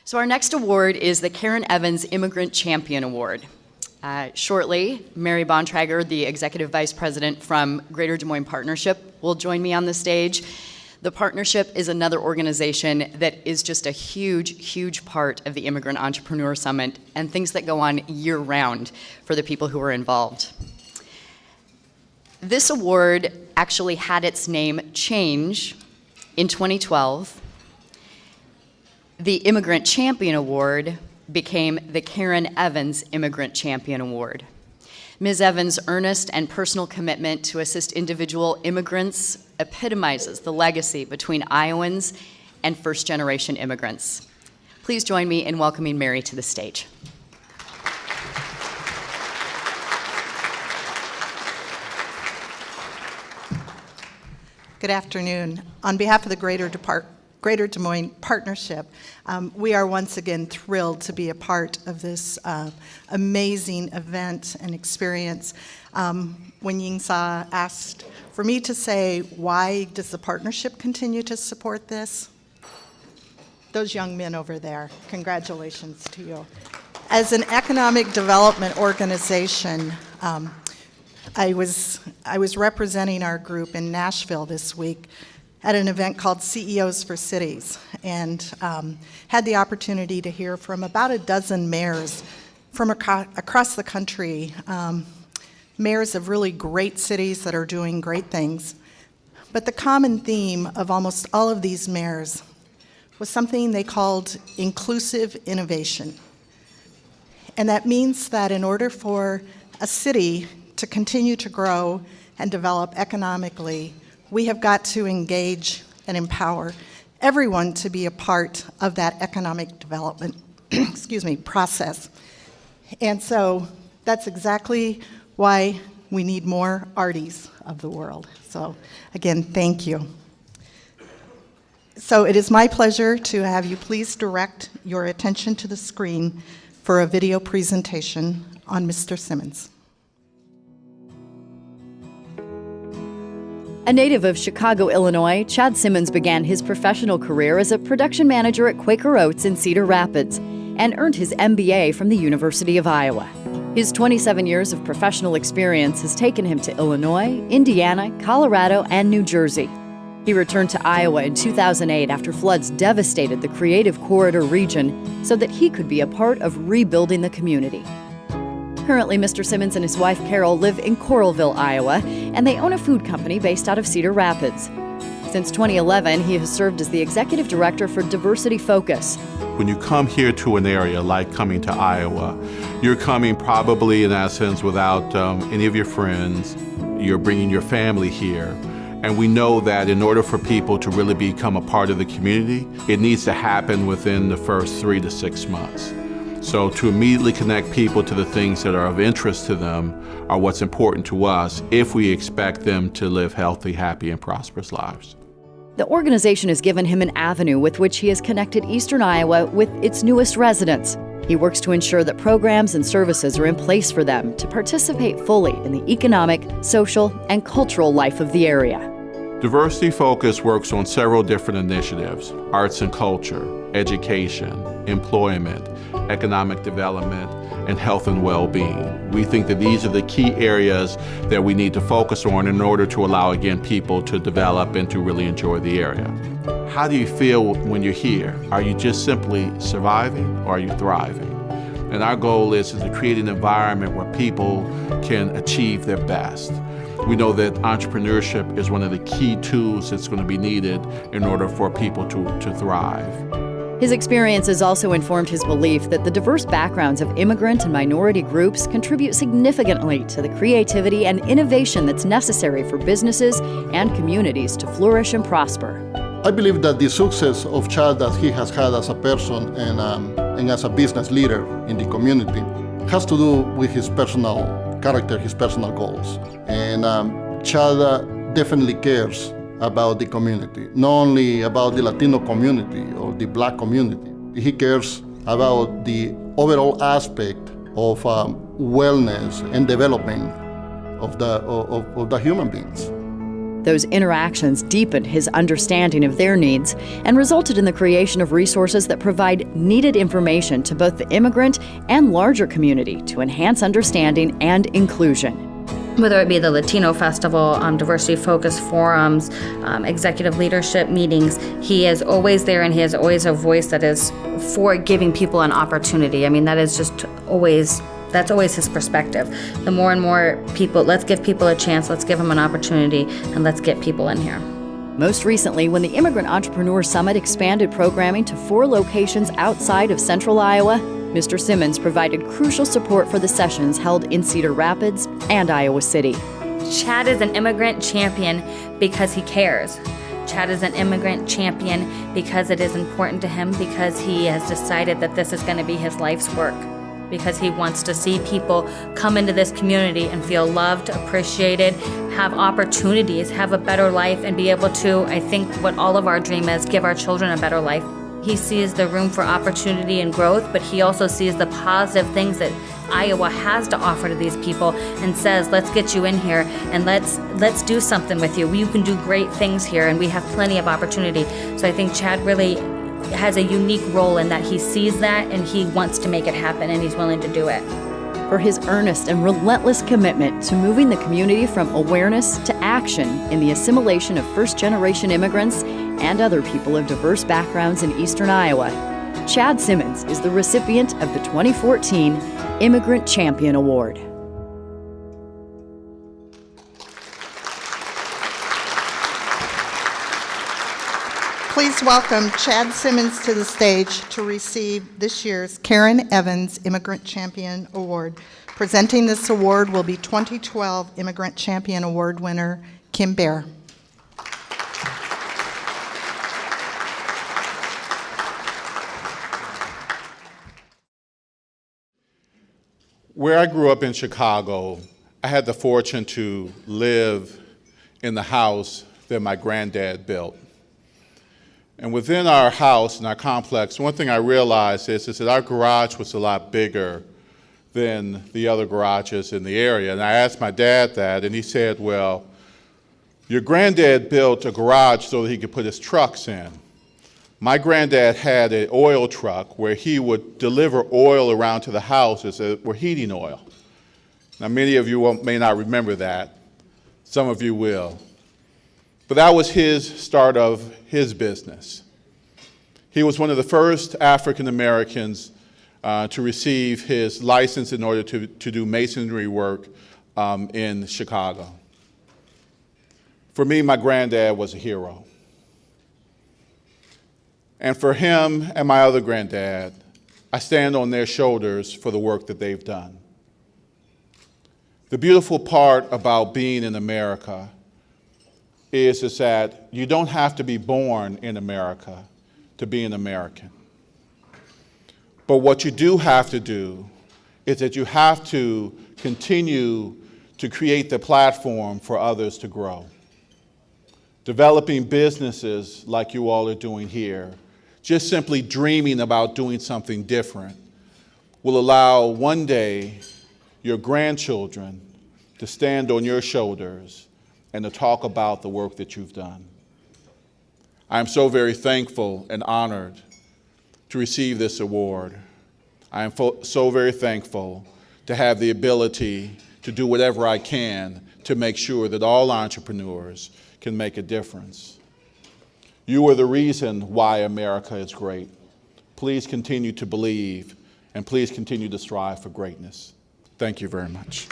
So our next award is the Karen Evans Immigrant Champion Award. Shortly, Mary Bontrager, the Executive Vice President from Greater Des Moines Partnership, will join me on the stage. The Partnership is another organization that is just a huge, huge part of the Immigrant Entrepreneur Summit and things that go on year-round for the people who are involved. This award actually had its name change in 2012. The Immigrant Champion Award became the Karen Evans Immigrant Champion Award. Ms. Evans' earnest and personal commitment to assist individual immigrants epitomizes the legacy between Iowans and first-generation immigrants. Please join me in welcoming Mary to the stage. Good afternoon. On behalf of the Greater Des Moines Partnership, we are once again thrilled to be a part of this amazing event and experience. When Yingsa asked for me to say, why does the partnership continue to support this? Those young men over there, congratulations to you. As an economic development organization, I was representing our group in Nashville this week at an event called CEOs for Cities, and had the opportunity to hear from about a dozen mayors from across the country, mayors of really great cities that are doing great things. But the common theme of almost all of these mayors was something they called inclusive innovation. And that means that in order for a city to continue to grow and develop economically, we have got to engage and empower everyone to be a part of that economic development process. And so that's exactly why we need more Arties of the world. So again, thank you. So it is my pleasure to have you please direct your attention to the screen for a video presentation on Mr. Simmons. A native of Chicago, Illinois, Chad Simmons began his professional career as a production manager at Quaker Oats in Cedar Rapids and earned his MBA from the University of Iowa. His 27 years of professional experience has taken him to Illinois, Indiana, Colorado, and New Jersey. He returned to Iowa in 2008 after floods devastated the Creative Corridor region so that he could be a part of rebuilding the community. Currently, Mr. Simmons and his wife Carol live in Coralville, Iowa, and they own a food company based out of Cedar Rapids. Since 2011, he has served as the executive director for Diversity Focus. When you come here to an area like coming to Iowa, you're coming probably in essence without any of your friends. You're bringing your family here. And we know that in order for people to really become a part of the community, it needs to happen within the first 3 to 6 months. So to immediately connect people to the things that are of interest to them are what's important to us if we expect them to live healthy, happy, and prosperous lives. The organization has given him an avenue with which he has connected Eastern Iowa with its newest residents. He works to ensure that programs and services are in place for them to participate fully in the economic, social, and cultural life of the area. Diversity Focus works on several different initiatives: arts and culture, education, employment, economic development, and health and well-being. We think that these are the key areas that we need to focus on in order to allow, again, people to develop and to really enjoy the area. How do you feel when you're here? Are you just simply surviving, or are you thriving? And our goal is to create an environment where people can achieve their best. We know that entrepreneurship is one of the key tools that's going to be needed in order for people to thrive. His experiences also informed his belief that the diverse backgrounds of immigrant and minority groups contribute significantly to the creativity and innovation that's necessary for businesses and communities to flourish and prosper. I believe that the success of Chad that he has had as a person and as a business leader in the community has to do with his personal character, his personal goals. And Chad definitely cares about the community, not only about the Latino community or the Black community. He cares about the overall aspect of wellness and development of the human beings. Those interactions deepened his understanding of their needs and resulted in the creation of resources that provide needed information to both the immigrant and larger community to enhance understanding and inclusion. Whether it be the Latino Festival, diversity focus forums, executive leadership meetings, he is always there, and he has always a voice that is for giving people an opportunity. I mean, that is just always, that's always his perspective. The more and more people, let's give people a chance, let's give them an opportunity, and let's get people in here. Most recently, when the Immigrant Entrepreneur Summit expanded programming to 4 locations outside of central Iowa, Mr. Simmons provided crucial support for the sessions held in Cedar Rapids and Iowa City. Chad is an immigrant champion because he cares. Chad is an immigrant champion because it is important to him, because he has decided that this is going to be his life's work, because he wants to see people come into this community and feel loved, appreciated, have opportunities, have a better life, and be able to, I think what all of our dream is, give our children a better life. He sees the room for opportunity and growth, but he also sees the positive things that Iowa has to offer to these people and says, let's get you in here and let's do something with you. You can do great things here, and we have plenty of opportunity. So I think Chad really has a unique role in that he sees that and he wants to make it happen, and he's willing to do it. For his earnest and relentless commitment to moving the community from awareness to action in the assimilation of first-generation immigrants and other people of diverse backgrounds in eastern Iowa, Chad Simmons is the recipient of the 2014 Immigrant Champion Award. Please welcome Chad Simmons to the stage to receive this year's Karen Evans Immigrant Champion Award. Presenting this award will be 2012 Immigrant Champion Award winner Kim Bear. Where I grew up in Chicago, I had the fortune to live in the house that my granddad built. And within our house and our complex, one thing I realized is that our garage was a lot bigger than the other garages in the area. And I asked my dad that, and he said, well, your granddad built a garage so that he could put his trucks in. My granddad had an oil truck where he would deliver oil around to the houses that were heating oil. Now, many of you may not remember that. Some of you will. But that was his start of his business. He was one of the first African Americans to receive his license in order to do masonry work in Chicago. For me, my granddad was a hero. And for him and my other granddad, I stand on their shoulders for the work that they've done. The beautiful part about being in America is that you don't have to be born in America to be an American. But what you do have to do is that you have to continue to create the platform for others to grow. Developing businesses like you all are doing here, just simply dreaming about doing something different, will allow one day your grandchildren to stand on your shoulders and to talk about the work that you've done. I am so very thankful and honored to receive this award. I am so very thankful to have the ability to do whatever I can to make sure that all entrepreneurs can make a difference. You are the reason why America is great. Please continue to believe, and please continue to strive for greatness. Thank you very much.